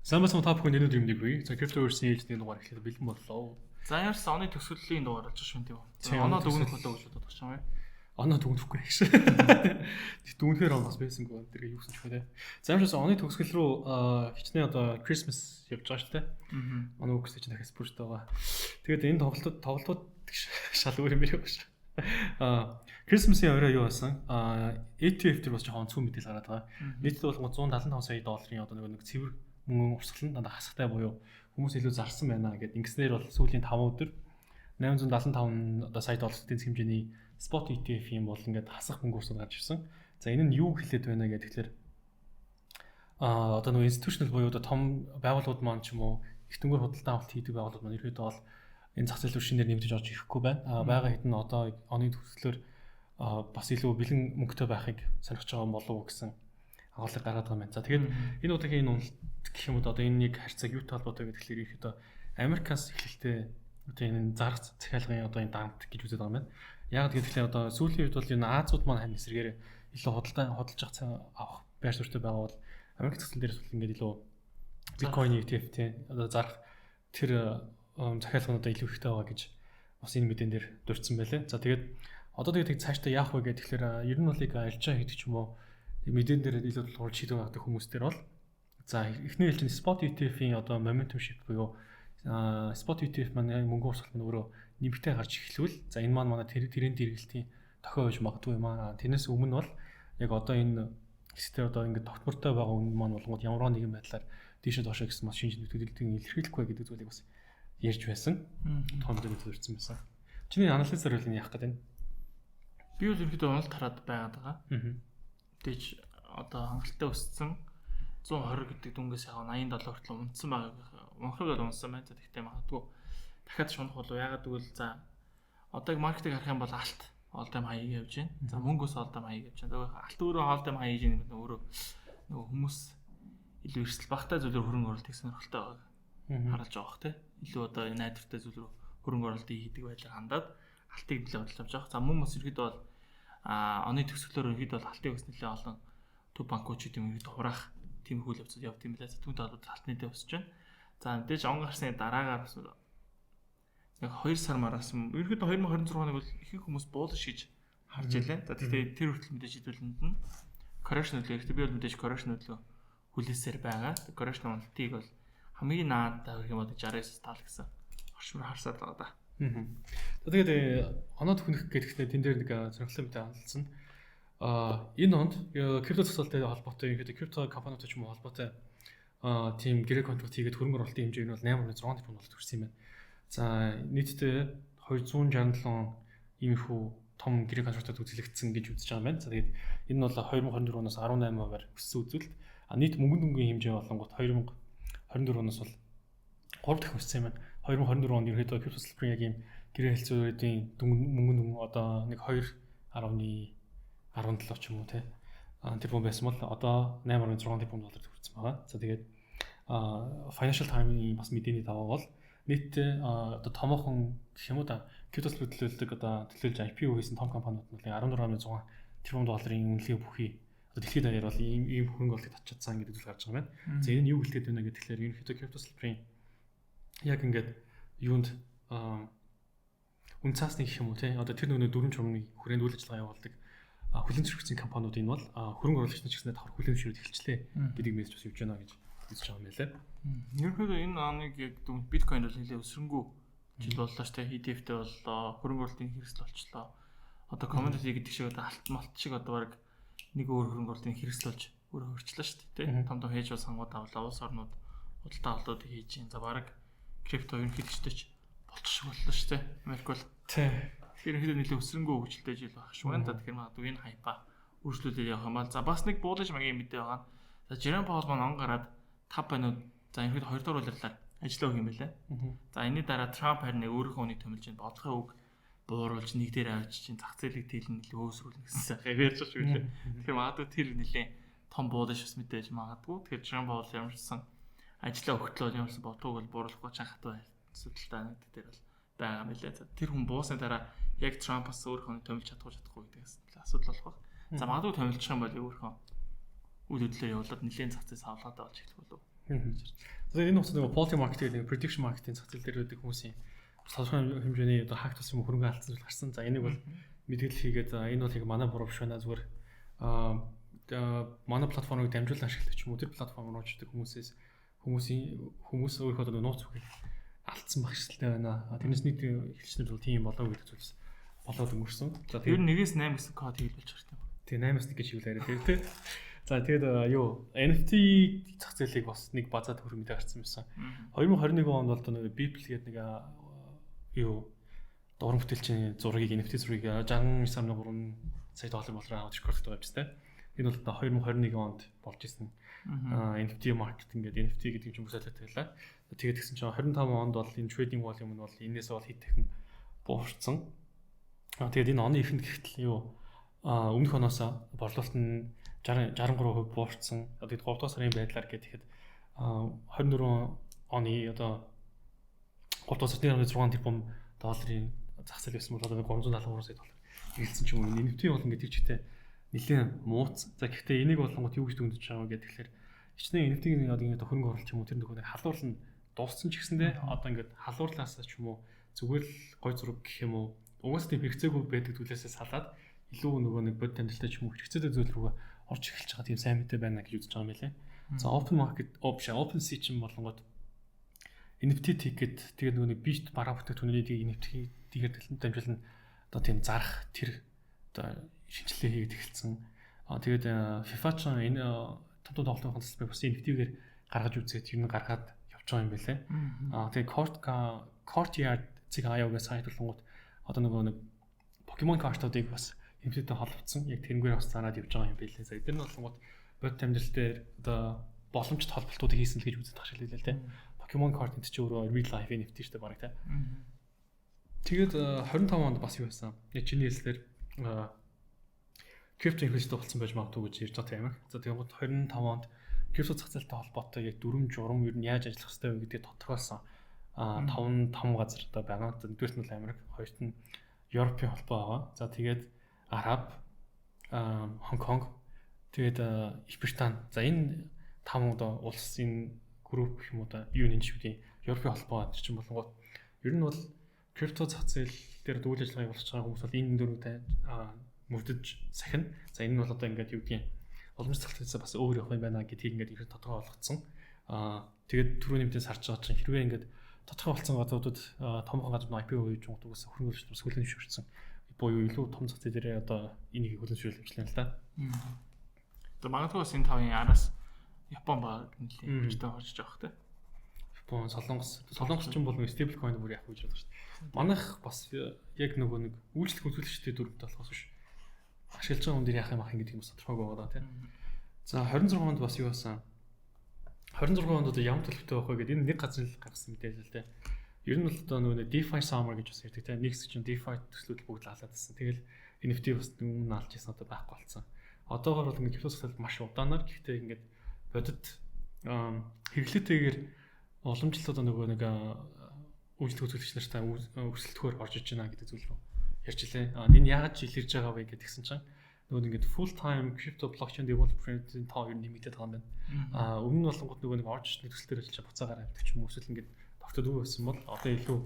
Самбасан та бүхэн өнөөдөр юм нэггүй. За Cryptoverse-ийн ээлжийн дугаар эхлээд бэлэн боллоо. За яарс оны төгсгөлийн дугаар болж шүү дээ. Оноо дүгнэх болоо гэж бодож байгаа юм. Оноо дүгнэхгүй гэж. Дүгнэхээр он бас байсангүй энэ тэргээ юусэн ч хөө тэ. Замшаас оны төгсгөл рүү хичнээн одоо Christmas явж байгаа шүү дээ. Манай үгс чинь дахиад спорт байгаа. Тэгээд энэ тоглолтууд шал өөр юм байна шүү. Christmas-ийн орой юу болсон? ETF дээр бас жоохон онцгой мэдээлэл гараад байгаа. Нийтдээ бол 175 сая долларын одоо нэг цэвэр мөнгө урсгал нь дандаа хасахтай буюу хүмүүс илүү зарсан байна гэдэг. Ингэснээр бол сүүлийн 5 өдөр 875 одоо сая долларын хэмжээний spot ETF юм бол ингээд хасах мөнгө урсгал гарч ирсэн. За энэ нь юу хэлээд байна гэдэг тэгэхээр одоо нөгөө institutional буюу одоо том байгууллагууд маань ч юм уу их дүнгээр худалдан авалт хийдэг байгууллагууд маань ерөөдөө бол энэ зах зээл шинээр нэмэгдэж орж ирэхгүй байна. Бага хэдэн одоо оны төгсгөлөөр бас илүү бэлэн мөнгөтэй байхыг сонирхож байгаа болов уу гэсэн агуулгыг гаргаад байгаа юм байна. За тэгээд энэ удаагийн энэ уналт гэх юм уу одоо энэ нэг харьцааг юутай холбоотой гэдэг тэгэхээр ихэд Америкаас эхлэлтэй одоо энэ зарах захиалгын одоо энэ дант гэж үздэг байгаа юм байна. Яг тэгэхээр одоо сүүлийн үед бол энэ Азууд маань хань эсрэгээр илүү хөдөлж авах байр суурьтай байгаа бол Америк зах зээл дээрээс бол ингээд илүү биткойн ETF тий одоо зарах тэр захиалгын одоо илүү ихтэй байгаа гэж бас энэ мэдэн дээр дурдсан байлаа. За тэгээд одоо тэгээд цаашдаа яах вэ гэдэг тэгэхээр ер нь бол альчаа хийдэг ч юм уу мэдэн дээр илүү тулгуур шийдвэр гаргадаг хүмүүс дээр бол за эхний хэлж spot ETF-ийн одоо momentum shift буюу spot ETF маань мөнгө урсгал маань өөрөө нэмэгтэй гарч эхлэвэл за энэ маань манай тренд эргэлтийн тохио байж магадгүй юм аа. Тэрнээс өмнө бол яг одоо энэ хэсгээр одоо ингээд тогтвортой байгаа үнэ маань болгоод ямар нэгэн байдлаар дээшээ доошоо гэсэн маш шинж нөхцөлөлтийн илэрхийлэх вэ гэдэг зүйлийг бас ярьж байсан. Том дээр төрсэн байсан. Чиний анализаар үл энэ яах гэдэг вэ? Би бол ерөнхийдөө уналт хараад байгаад байгаа. Тэгж одоо хангалттай өссөн 120 гэдэг дүнгээс яг 87 хүртэл унтсан байгаа. Унахыг унсан байна. Тэгэхдээ магадгүй дахиад шунах болов ягаад гэвэл за одоо маркетинг харах юм бол алт all time high явж байна. За мөнгөөс all time high явж байна. Алт өөрөө all time high хийж байгаа өөрөө нөгөө хүмүүс илүү эрсдэл багтаа зүйлээр хөрөнгө оруулалтыг сонирхолтой байгааг харуулж байгаа бох тий. Илүү одоо найдвартай зүйл рүү хөрөнгө оруулалтыг хийдэг байдлаар хандаад алтыг нэлээд бодлож авч байгаа. За мөн бас ерөөдөө бол оны төгсгөлөөр ерөөдөө бол алтыг бас нэлээд олон төв банкуч юм ерөөдөө хураах тиймэрхүү явцад явт юм билээ. Түүнд бол алт нэлээд өсөж байна. За мэдээж он гарсны дараагаар бас яг 2 сар мараас ерөөдөө 2026-ыг бол их хүмүүс буулж хийж харж илээ. За тэгэхээр тэр хүртэл мэдээж шийдвэрлэнд нь correction хөдлөө. Гэхдээ би бол мэдээж correction хөдлөө хүлээсээр байгаа. Correction уналтыг бол хамгийн наад тавих юм бол 69 тал гэсэн орчмоор харсаар байгаа да. Тэгээд оноо төхнөх гэрэхдээ тэн дээр нэг сонирхолтой мэдээ хандсан. Энэ онд крипто зохицолтой холбоотой ерөнхийдөө крипто компаниудтай ч юм уу холбоотой тийм гэрээ контракт хийгээд хөрөнгө оруулалтын хэмжээ нь бол 8.6 тэрбум доллар хүрсэн юм байна. За нийтдээ 267 иймэрхүү том гэрээ контрактад үзүүлэгдсэн гэж үзэж байгаа юм байна. За тэгээд энэ нь бол 2024 оноос 18%-аар өссөн үзүүлэлт. Мөнгөний дүнгийн хэмжээ болонгот 2024 оноос бол 3 дахин өссөн юм байна. 2024 онд ерөөдөө крипто салбарын яг ийм гэрээ хэлцүүрийн мөнгө одоо нэг 2.17 ч юм уу те тэрбум байсан бол одоо 8.6 тэрбум доллар хүрсэн байгаа. За тэгээд Financial Times-ийн бас мэдээний даваа бол нийтдээ одоо томоохон гэх юм уу да крипто төлөвлөлдөг одоо төлөөлж IPO хийсэн том компаниуд нь 16.6 тэрбум долларын үнэлгээ бүхий одоо дэлхийд даяар бол ийм хөрөнгө оруулалтыг татчихсан гэдэг зүйл гарч байгаа юм байна. За энэ нь юу хэлээд байна гэхээр ерөнхийдөө крипто салбарын яг ингээд юунд үн цаасны гэх юм уу те одоо тэр нөгөө дөрвөн чормны хүрээнд үйл ажиллагаа явуулдаг хүлэн зөвшөөрсөн компаниуд энэ бол хөрөнгө оруулагч нар ч гэсэн давхар хүлэн зөвшөөрөд эхэлчлээ гэдэг мессеж бас явж байна гэж хэлж байгаа юм байлаа. Ерөнхийдөө энэ оныг яг биткойн бол нэлээд өсрөнгөө жил боллоо шүү дээ. ETF-тэй боллоо, хөрөнгө оруулалтын хэрэгсэл болчлоо. Одоо commodity гэдэг шиг одоо алт малт шиг одоо баг нэг өөр хөрөнгө оруулалтын хэрэгсэл болж өөрөө хөрчлөө шүү дээ. Том том хэж сангууд авлаа, улс орнууд худалдаа авалтууд хийж чинь. За баг крипто ерөнхийдөө ч болчих боллоо шүү дээ. Америк бол тий. Ерөнхийдөө нэлээд өсрөнгөө хөгжилтэй жил байх шүү байна. Тэгэхээр магадгүй энэ хайпа үргэлжлүүлээд явах юм бол за бас нэг буулж магийн мэдээ байгаа. За Jerome Powell маань он гараад 5 банууд за ерөнхийдөө 2 дахь улирлаар ажиллаа өгөх юм байлаа. За энэний дараа Trump харин өөрийнхөө үнийг томилж ин бодлогын үг бууруулж нэг дээр авч чинь зах зээлийг тэлэн нэлээ өөсрүүлнэ гэсэн ярьж байгаа шүү лээ. Тэгэхээр магадгүй тэр нэлээ том буулж бас мэдээж магадгүй. Тэгэхээр Jerome Powell ямарсан ажиллаа өгтлөө ямарсан бодлогыг бол бууруулахгүй чанхтай асуудалтай нэг дээр бол байгаа юм лээ. Тэр хүн буусны дараа яг Trump-аас өөрийнхөө томилж чадахгүй гэдэгс асуудал болох баг. За магадгүй томилчих юм бол өөрийнхөө үйл хөдлөлөө явуулаад нэлээд зах зээл савлгаатай болж эхлэх болов. Тэгээд энэ хугацаанд нөгөө policy market гэдэг prediction market-ийн зах зээл дээр байдаг хүмүүсийн тодорхой хэмжээний одоо хакт болсон хөрөнгө алдсан зүйл гарсан. За энийг бол мэдээлэл хийгээд энэ бол яг манай буруу биш байна. Зүгээр манай платформыг дамжуулан ашигладаг ч юм уу тэр платформ руу очдог хүмүүс өөрийнхөө одоо нууц үгийг алдсан байх шилтэй байна. Тэрнээс нэг хэлчнэр бол тийм болоо гэдэг зүйлс болоод өнгөрсөн. За тэр 1-8 гэсэн код хийлүүлж байгаа юм. Тэгээ 8-аас 1 гэж хийлээрээ тийм. За тэгээд NFT зах зээлийг бас нэг базаад хөрөнгөд гарсан байсан. 2021 онд бол нэг Beeple гэдэг нэг дуран бүтээлчийн зургийг NFT зургийг 69.3 сая доллар болроо аваад школтой байгаа юм байна. Энэ бол 2021 онд болж исэн NFT маркетинг гэдэг NFT гэдэг юм хүмүүсэлтэй байлаа. Тэгээд тэгсэн чинь 25 онд бол энэ trading volume нь бол энээс бол хэд дахин буурсан. Тэгээд энэ оны эхэнд гэхтэл өмнөх оноос борлуулалт нь 63% буурсан. Тэгээд 3 дугаар сарын байдлаар гэхэд 24 оны одоо 3 дугаар сарын 6 тэрбум долларын зах зээл байсан бол одоо 373 сая доллар ирэлцсэн ч юм уу. NFT болон гэдэг чигтээ нэлээд мууц. За гэхдээ энийг болгонгод юу гэж дүгнэж байгаа вэ гэхээр хичнээн NFT-ийн одоо хөрөнгө оруулалт юм уу тэр нэг халуур нь дууссан ч гэсэндээ одоо ингээд халуурлаас ч юм уу зүгээр л гой зураг гэх юм уу угсаа тийм хэрэгцээгүй байдаг зүйлээсээ салаад илүү нөгөө нэг бод тандалтай ч юм уу хэрэгцээтэй зүйл рүү орж эхэлж байгаа тийм сайн мэдээ байна гэж үзэж байгаа юм байлээ. За open market open sea чинь болонгод NFT ticket тэгээд нөгөө нэг бит бараа бүтээгдэхүүний NFT тэгээд дамжуулан одоо тийм зарах тэр одоо шинжилгээ хийгээд эхэлсэн. Тэгээд FIFA ч энэ том тоглоомын тасалбарыг бас NFT-гээр гаргаж үзээд юм гаргаад явж байгаа юм байлээ. Тэгээд Courtyard CIO-гийн сайт болонгод одоо нөгөө нэг Pokemon картуудыг бас NFT-тэй холбогдсон. Яг тэрнгээр бас зараад явж байгаа юм байлээ. За эдгээр нь болонгод бод амьдрал дээр одоо боломжит холболтуудыг хийсэн л гэж үзэж тахшил хэлээ л дээ. Pokemon card энэ ч өөрөө real life NFT шүү дээ баг тий. Тэгээд 25 онд бас юу байсан? Яг чиний хэлснээр крипто инвестор болсон байж магадгүй гэж ярьж байгаа юм. За тэгээд 25 онд крипто зах зээлтэй холбоотой яг дүрм журам ер нь яаж ажиллах хэрэгтэй вэ гэдгийг тодорхойлсон 5 газар одоо байгаа. Нэгдүгээрт нь Америк, хоёрт нь Европын холбоо байгаа. За тэгээд Араб, Хонконг, тэгээд Их Британь. За энэ 5 одоо улсын групп гэх юм уу да юу нэг шүү дээ. Европын холбоо гэж чинь болонгууд ер нь бол крипто зах зээл дээр үйл ажиллагаа явуулж байгаа хүмүүс бол энэ дөрвөдөө мөрдөж сахина. За энэ нь бол одоо ингээд юу гэдгийг уламжлалт зах зээлээс бас өөр явах юм байна гэдгийг ингээд их тодорхой болгоцсон. Тэгээд түрүүний мэдээс харж байгаа чинь хэрвээ ингээд тодорхой болсон газруудад томхон газар IPO хийж байгаа хүмүүс хөрөнгө оруулалт бас хөлн шүрсэн. Буюу илүү том зах зээлээрээ одоо энийг хөлн шүрлэмжлэн л да. За магадгүй бас энэ тавын араас Япон баг нэлээд хүчтэй орж байгаа хэ. Япон, Солонгос ч юм бол стейбл койн бүр явах гэж байгаа шүү дээ. Манайх бас яг нөгөө нэг үйлчлэх үзүүлэгчтэй дүрмтэй болохоос биш. Ашиглаж байгаа хүн дээр яах юм ах гэдэг юм бас тодорхойгүй байгаа тийм. За 26 онд бас юу басан? 26 онд одоо ямар төлөвтэй байх вэ гэдэг энэ нэг газар л гаргасан мэдээлэл л дээ. Ер нь бол одоо нөгөө DeFi Summer гэж бас ярьдаг тийм. Нэгс чинь DeFi төслүүд бүгд алаад байсан. Тэгэл NFT бас өмнө алж ирсэн одоо байхгүй болсон. Одоогоор бол ингээд крипто зах зээл маш удаанаар гэхдээ ингээд бодит хэвлэлтэйгээр уламжлалт одоо нөгөө нэг үйлчлэх үзүүлэгч нартай өрсөлдөхөөр орж иж байна гэдэг зүйл рүү ярьж илээ. Энэ яагаад ч илэрж байгаа вэ гэдгсэн чинь нөгөө ингээд full time crypto blockchain development-ийн тоо ер нь нэмэгдээд байгаа юм байна. Өмнө нь болонгууд нөгөө нэг орж ирсэн төсөл дээр ажиллаж буцаагаар авдаг ч юм уу эсвэл ингээд тогтдоггүй байсан бол одоо илүү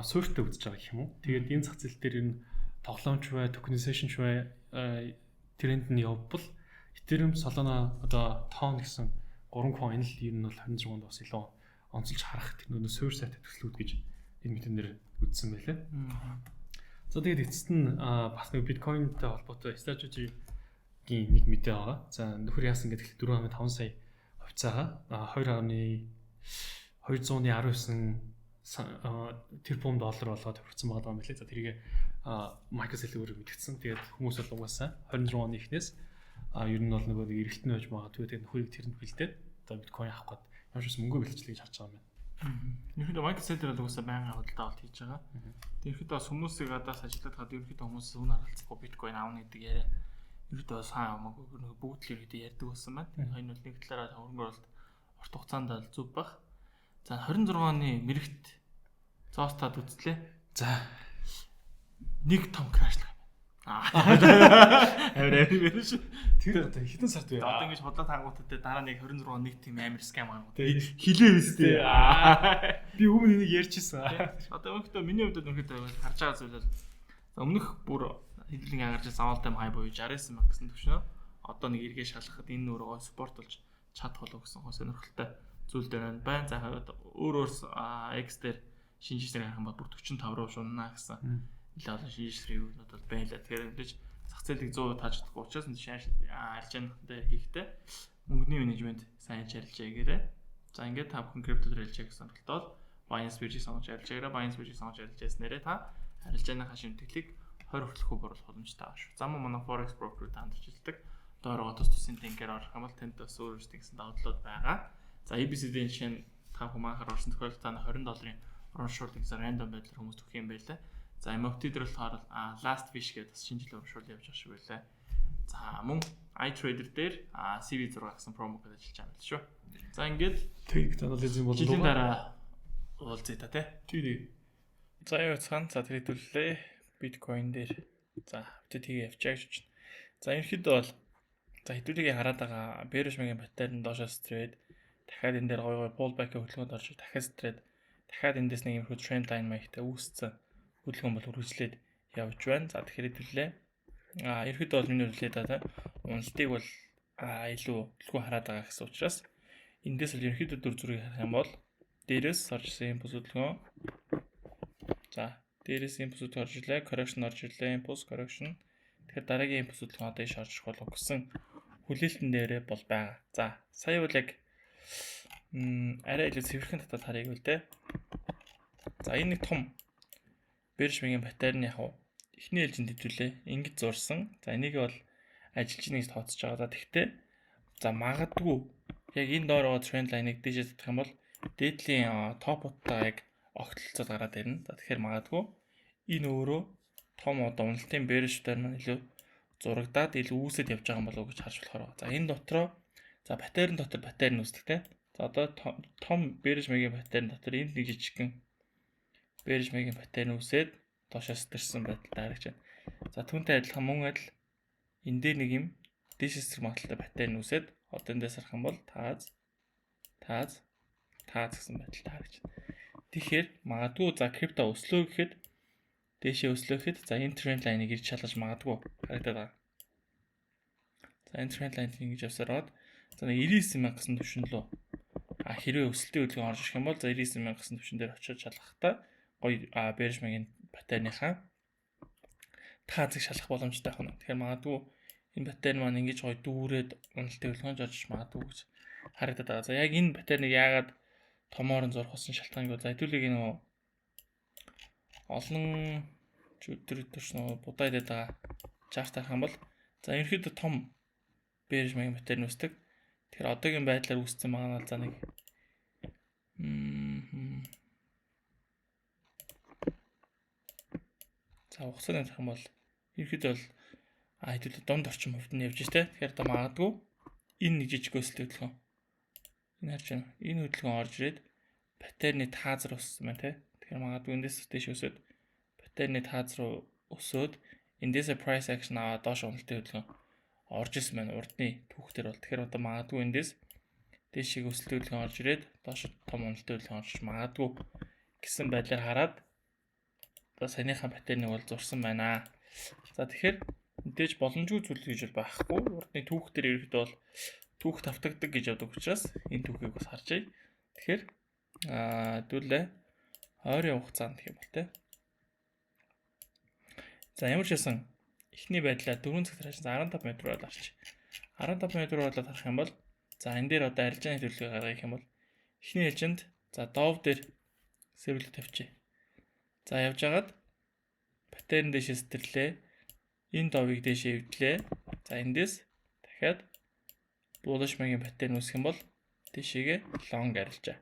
суурьтай үзэж байгаа гэх юм уу. Тэгээд энэ зах зээл дээр ер нь тоглоомч бай, tokenization бай тренд нь явбал Ethereum, Solana одоо тоон гэсэн 3 coin л ер нь бол 26-нд бас илүү онцолж харах тэр нөө суурь сайтай төслүүд гэж энэ мэдэн дээр үзсэн байлээ. За тэгээд эцэст нь бас нэг биткойнтэй холбоотой strategy-гийн нэг мэдээ байгаа. За нөхөр яасан гэдэг 4.5 сая хувьцаагаа 2.219 тэрбум доллар болгоод төвөрсөн байгаа юм билээ. За тэрийг MicroStrategy-ээр мэдгэсэн. Тэгээд хүмүүс бол угаасаа 26 оны эхнээс ер нь бол нөгөө эргэлтэн байж магадгүй тэгээд нөхөрийг тэрэнд бэлдээд одоо биткойн авах гээд ямар ч мөнгө бэлтгэлийг харж байгаа юм байна. Ерөнхийдөө MicroStrategy бол угаасаа байнгын худалдаа авалт хийж байгаа. Ерөнхийдөө бас хүмүүсийг адаас ажиллаад хаад ерөнхийдөө хүмүүс үн харилцахгүй биткойн аавна гэдэг яриа. Ерөнхийдөө сайн хамаагүй бүгд л ерөнхийдөө ярьдаг болсон байна. Энэ бол нэг талаараа хөрөнгө оруулалт урт хугацаанд л зүв баг. За 26 оны мэрэгт зоостад үзлээ. За нэг том крашлах юм байна. Амар биш. Тэр одоо хэдэн сард вэ? Одоо ингэж бодлоо тангуутад дараа нэг 26 нэг тийм амар скам аа. Хилээ өстэй. Би өмнө энийг ярьчихсан. Одоо өнөختөө миний хувьд өнөختөө харж байгаа зүйл бол өмнөх бүр хэдүүлэн ангарч савалтай хай буюу 69 мянга гэсэн төвшнөө. Одоо нэг эргээ шалгахад энэ нөрөө спорт болж чадах болов гэсэн хоо сонирхолтой зүйл дээр байна. За өөр X дээр шинжлэлээр харах юм бол бүр 45 руу шунана гэсэн. Илүү олон шинжлэх юмнууд бол байлаа. Тэгэхээр ингэж зах зээлийг 100% тааж чадахгүй учраас арилж яанахтай хийхтэй мөнгөний менежмент сайн арилжаа гээрээ. За ингээд та бүхэн крипто дээр арилжаа гэсэн сонирхолтой бол Binance Bridge-ийг сонгож арилж байгаарай. Binance Bridge-ийг сонгож арилжаас нэрээ та арилж яаныхаа шимтгэлийг 20 хүртэлхүү боруулах боломжтой байгаа шүү. Зам манай Forex broker та хамтарч хэлдэг. Доороо тус тусын тэнкээр орох юм бол тэнд бас өөр гэсэн давдлууд байгаа. За ABCD-ийн жишээ нь та бүхэн анхаар орсон тохиолдолд та $20 урамшууллыг random байдлаар хүмүүс төгөх юм байлаа. За MFT дээр болохоор last fish гэдэг бас шинжлэх урамшуул явж байгаа шүү байлаа. За мөн iTrader дээр CV6 гэсэн промо код ажиллаж байгаа юм л шүү. За ингээд технологийн болов жилийн дараа уулзъя та тий. За юу цаан за тэр хэдүүлээ биткойн дээр за бид тийг явчаач чинь. За ерөнхийдөө бол за хэдүүлгийг хараад байгаа Bearish-ийн батарейн доошоос трейд дахиад энэ дээр гой pullback хөдөлгөөнд орж дахиад трейд дахиад эндээс нэг юм хөө тренд лайн маягтай үүссэн хөдөлгөөн бол үргэлжлээд явж байна. За тэгэхээр хэдүүлээ ерөнхийдөө бол миний үлээ та уналтыг бол илүү төлхөө хараад байгаа гэсэн учраас эндээс л ерөнхийдөө дүр зургийг харах юм бол дээрээс орж ирсэн импульс хөдөлгөөн. За дээрээс импульс хөдөлгөөн орж ирлээ, correction орж ирлээ, импульс correction. Тэгэхээр дараагийн импульс хөдөлгөөн одоо иш орж ирэх болов гэсэн хүлээлтэн дээрээ бол байгаа. За сая бол яг арай илүү цэвэрхэн татаад харъя гэвэл дээ. За энэ нэг том Bearish-ийн батарейн яг эхний ээлжинд хэвлээ. Ингэж зурсан. За энийг бол ажиллаж нэгж тооцож байгаа. За тэгтээ за магадгүй яг энэ доор байгаа тренд лайныг дээшээ татах юм бол дээдлийн топуудтай яг огтлолцоод гараад ирнэ. За тэгэхээр магадгүй энэ өөрөө том одоо уналтын Bearish дээр маань илүү зурагдаад илүү үүсэт явж байгаа юм болов уу гэж харж болохоор. За энэ дотроо за батарейн дотор батарейн үүсдэг те. За одоо том Bearish-ийн батарейн дотор энд нэг жижигхэн Bearish-ийн батарейн үүсээд доошоос тэрсэн байдалтай харагдаж байна. За түүнтэй адилхан мөн адил энэ дээр нэг юм дээшээс зэрэг магадaltaй батарейн үүсээд одоо эндээс харах юм бол тааз гэсэн байдалтай харагдаж байна. Тэгэхээр магадгүй за крипто өслөө гэхэд дээшээ өслөө гэхэд за энэ тренд лайныг ирж шалгаж магадгүй харагдаад байгаа. За энэ тренд лайныг ингэж явсаар бод за 99,000 гэсэн түвшин лөө хэрвээ өсөлтийн хөдөлгөөн орж ирэх юм бол за 99,000 гэсэн түвшин дээр очиж шалгахтаа гоё Bearish-ийн батарейныхаа таазыг шалгах боломжтой байна. Тэгэхээр магадгүй энэ батарей маань ингэж гоё дүүрээд уналтын хөдөлгөөнж орж магадгүй гэж харагдаад байгаа. За яг энэ батарейныг яагаад томоор нь зурх болсон шалтгааныг за хэдүүлэг энэ олон өдөр нөө будаа идээд байгаа чарт харах юм бол за ерөнхийдөө том Bearish-ийн батарей үүсдэг. Тэгэхээр одоогийн байдлаар үүссэн байгаа нь за нэг за хугацааны харах юм бол ерөнхийдөө бол хэдүүлээ дунд орчим хувьд нь явж штэ. Тэгэхээр одоо магадгүй энэ нэг жижиг өсөлт хөдөлгөөн энэ харж байна. Энэ хөдөлгөөн орж ирээд батарейны тааз руу өссөн байна те. Тэгэхээр магадгүй эндээс дэш өсөд батарейны тааз руу өсөөд эндээс price action аваад доош уналтын хөдөлгөөн орж исэн байна. Урдны түүхтэр бол тэгэхээр одоо магадгүй эндээс дэшиг өсөлт хөдөлгөөн орж ирээд доош том уналтын хөдөлгөөн орж магадгүй гэсэн байдлаар хараад одоо саяныхаа батарейныг бол зурсан байна. За тэгэхээр мэдээж боломжгүй зүйл гэж байхгүй. Урдны түүхтэр ерөөхдөө бол түүх тавтагдаг гэж яддаг учраас энэ түүхийг бас харжээ. Тэгэхээр хэдүүлээ ойрын хугацаанд гэх юм бол те. За ямар ч байсан эхний байдлаар 4 цаг тараас 15 м руу орч. 15 м руу болоод харах юм бол за энэ дээр одоо арилжааны төлөвлөгөө гаргах юм бол эхний ээлжинд за доов дээр сэрүүлэг тавьчих. За явж хагаад батарейн дэшээ сэтэрлээ. Энэ доовыг дэшээ эвдлээ. За эндээс дахиад Bearish-ийн батарейн үүсэх юм бол дэшээгээ long арилжаа.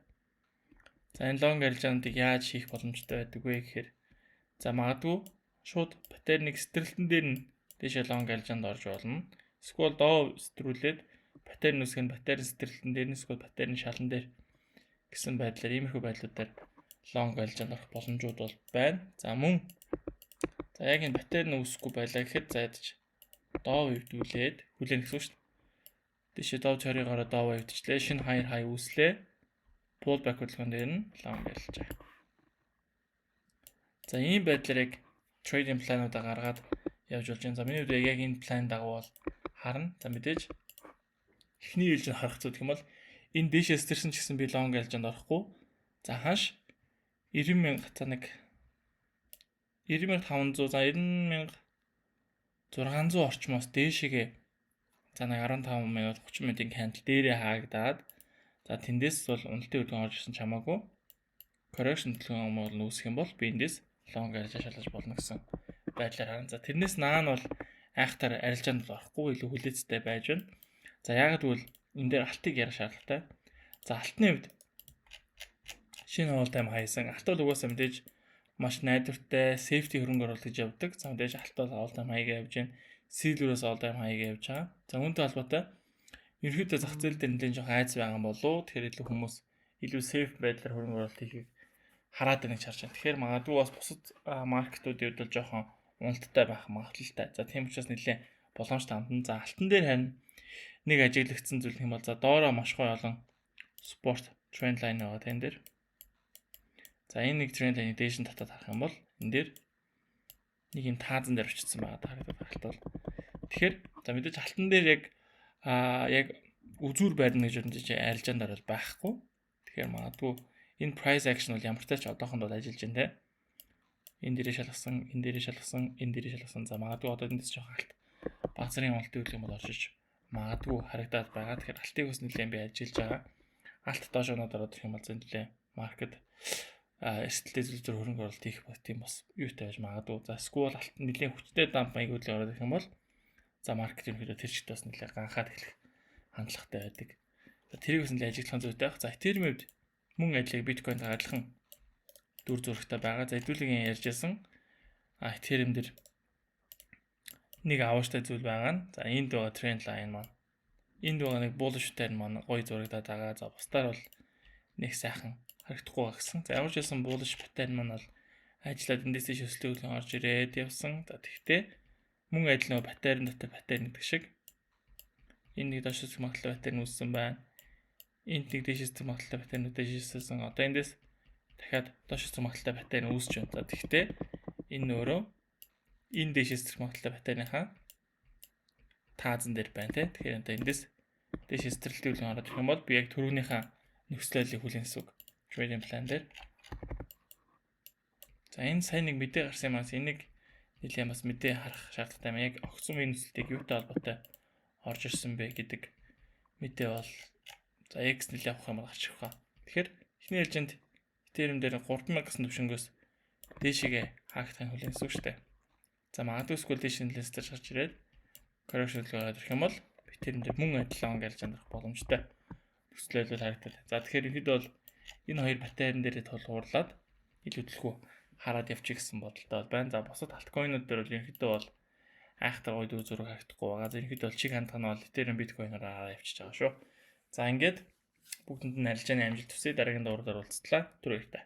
За энэ long арилжаануудыг яаж хийх боломжтой байдаг вэ гэхээр за магадгүй шууд батарейныг сэтрлэлтэн дээр нь дэшээ long арилжаанд орж болно. Эсвэл доо сэтрүүлээд батарейн үүсгэх нь батарейн сэтрлэлтэн дээр нь эсвэл батарейн шалан дээр гэсэн байдлаар иймэрхүү байдлуудаар long арилжаанд орох боломжууд бол байна. За мөн За яг энэ батарей нь үүсэхгүй байлаа гэхэд за ядаж доо хөвдүүлээд хүлээн гэсэн шүү дээ. Дэшээ доо цорьёогоор доо хөвдчихлээ. Шинэ хаяр хай үүслээ. Pull back хөдөлгөөн дээр нь long байлж байгаа. За ийм байдлаар яг trading plan-уудаа гаргаад явж болж байна. За миний хувьд яг энэ план дагуу бол харна. За мэдээж эхний ээлж нь харах зүйл юм бол энэ дээшээс тэрсэн ч гэсэн би long ээлжинд орохгүй. За хаш 90,000 та нэг 90,500 за 90,600 орчмоос дээшээгээ за нэг 15,000 30,000-ийн candle дээрээ хаагдаад за тэндээс бол уналтын хөдөлгөөн орж ирсэн чамаагүй correction хөдөлгөөн бол үүсэх юм бол би эндээс long ээлж шалгаж болно гэсэн байдлаар харна. За тэрнээс наан бол айхтар арилжаанд орохгүй илүү хүлээцтэй байж байна. За яг гэвэл энэ дээр алтыг ярих шаардлагатай. За алтны хувьд шинэ all time high-сан алт бол угаасаа мэдээж маш найдвартай safety хөрөнгө оруулалт гэж явдаг. За мэдээж алт бол all time high-гээ явж байна. Silver-өөс all time high-гээ явж байгаа. За үүнтэй холбоотой ерөнхийдөө зах зээл дээр нэлээд жоохон айц байгаа болов уу? Тэгэхээр илүү хүмүүс илүү safe байдлаар хөрөнгө оруулалт хийхийг хараад байна гэж харж байна. Тэгэхээр магадгүй бас бусад маркетуудын хувьд бол жоохон уналттай байх магадлалтай. За тийм учраас нэлээд боломжтой хандна. За алтан дээр харин нэг ажиглагдсан зүйл юм бол за доороо маш гоё олон support trend line байгаа тань дээр. За энэ нэг trend line дээш нь татаад харах юм бол энэ дээр нэг юм таазан дээр очсон байгаа харагдаад байна бол. Тэгэхээр за мэдээж алтан дээр яг үзүүр байрна гэж бодож арилжаанд орол байхгүй. Тэгэхээр магадгүй энэ price action бол ямар ч тач одоохонд бол ажиллаж байна те. Энэ дээрээ шалгасан, энэ дээрээ шалгасан, энэ дээрээ шалгасан. За магадгүй одоо эндээс жоох алт базарын уналтын хөдөлгөөн бол орж иж магадгүй харагдаад байгаа. Тэгэхээр алтыг бас нэлээд би ажиллаж байгаа. Алт доош оноод ороод ирэх юм бол зэндлээ маркет эрсдэлтэй зүйлээр хөрөнгө оруулалт хийх тийм бас юутай байж магадгүй. За эсвэл алт нэлээд хүчтэй дамп маягуулын ороод ирэх юм бол за маркет ерөнхийдөө тэр чигт бас нэлээд ганхаад эхлэх хандлагатай байдаг. За тэрийг бас нэлээд ажиглах зүйтэй байх. За Ethereum-д мөн ажлыг биткойнтой адилхан дүр зурагтай байгаа. За хэдүүлгийн ярьжсэн Ethereum дээр нэг авааштай зүйл байгаа нь. За энд байгаа trend line маань. Энд байгаа нэг bullish pattern маань гоё зурагдаад байгаа. За бусдаар бол нэг сайхан харагдахгүй байгаа гэсэн. За ямар ч хэлсэн bullish pattern маань бол ажиллаад эндээс тийш өсөлтөөлөн орж ирээд явсан. За тэгтээ мөн адил нэг pattern дотор pattern гэдэг шиг энэ нэг доош зүг магадлал pattern үүссэн байна. Энд нэг дээшээс зүг магадлал pattern дээшээссэн. Одоо эндээс дахиад доош зүг магадлал pattern үүсч байна. За тэгтээ энэ өөрөө энэ дээшээс зэрэг магадлал батарейнхаа таазан дээр байна те. Тэгэхээр одоо эндээс дээшээс зэрэлтүүлэн ороод ирэх юм бол би яг түрүүнийхээ нөхцөлийг хүлээн гэсэн үг. Trading plan дээр. За энэ сайн нэг мэдээ гарсан юм аа. Энийг нэлээд бас мэдээ харах шаардлагатай юм. Яг огцом энэ нөхцөлийг юутай холбоотой орж ирсэн бэ гэдэг мэдээ бол за X нэлээд авах юм гарч ирэх хаа. Тэгэхээр эхний ээлжинд Ethereum дээр 3000 гэсэн төвшнгөөс дээшээгээ хаагдахын хүлээн гэсэн үг шүү дээ. За магадгүй скул дээш нэлээс дээр гарч ирээд correction хийгээд ирэх юм бол Ethereum дээр мөн адилхан ангилж амжих боломжтой нөхцөл байдал харагдаад. За тэгэхээр ихэд бол энэ хоёр паттерн дээрээ тулгуурлаад илүү төлхөө хараад явчих гэсэн бодолтой байна. За бусад альткойнууд дээр бол ерөнхийдөө бол айхтар гоё дүр зураг харагдахгүй байгаа. За ерөнхийдөө бол чиг хандах нь бол Ethereum биткойноор явчихж байгаа шүү. За ингээд бүгдэнд нь арилжааны амжилт хүсье. Дараагийн дугаараар уулзлаа. Түр баярлалаа.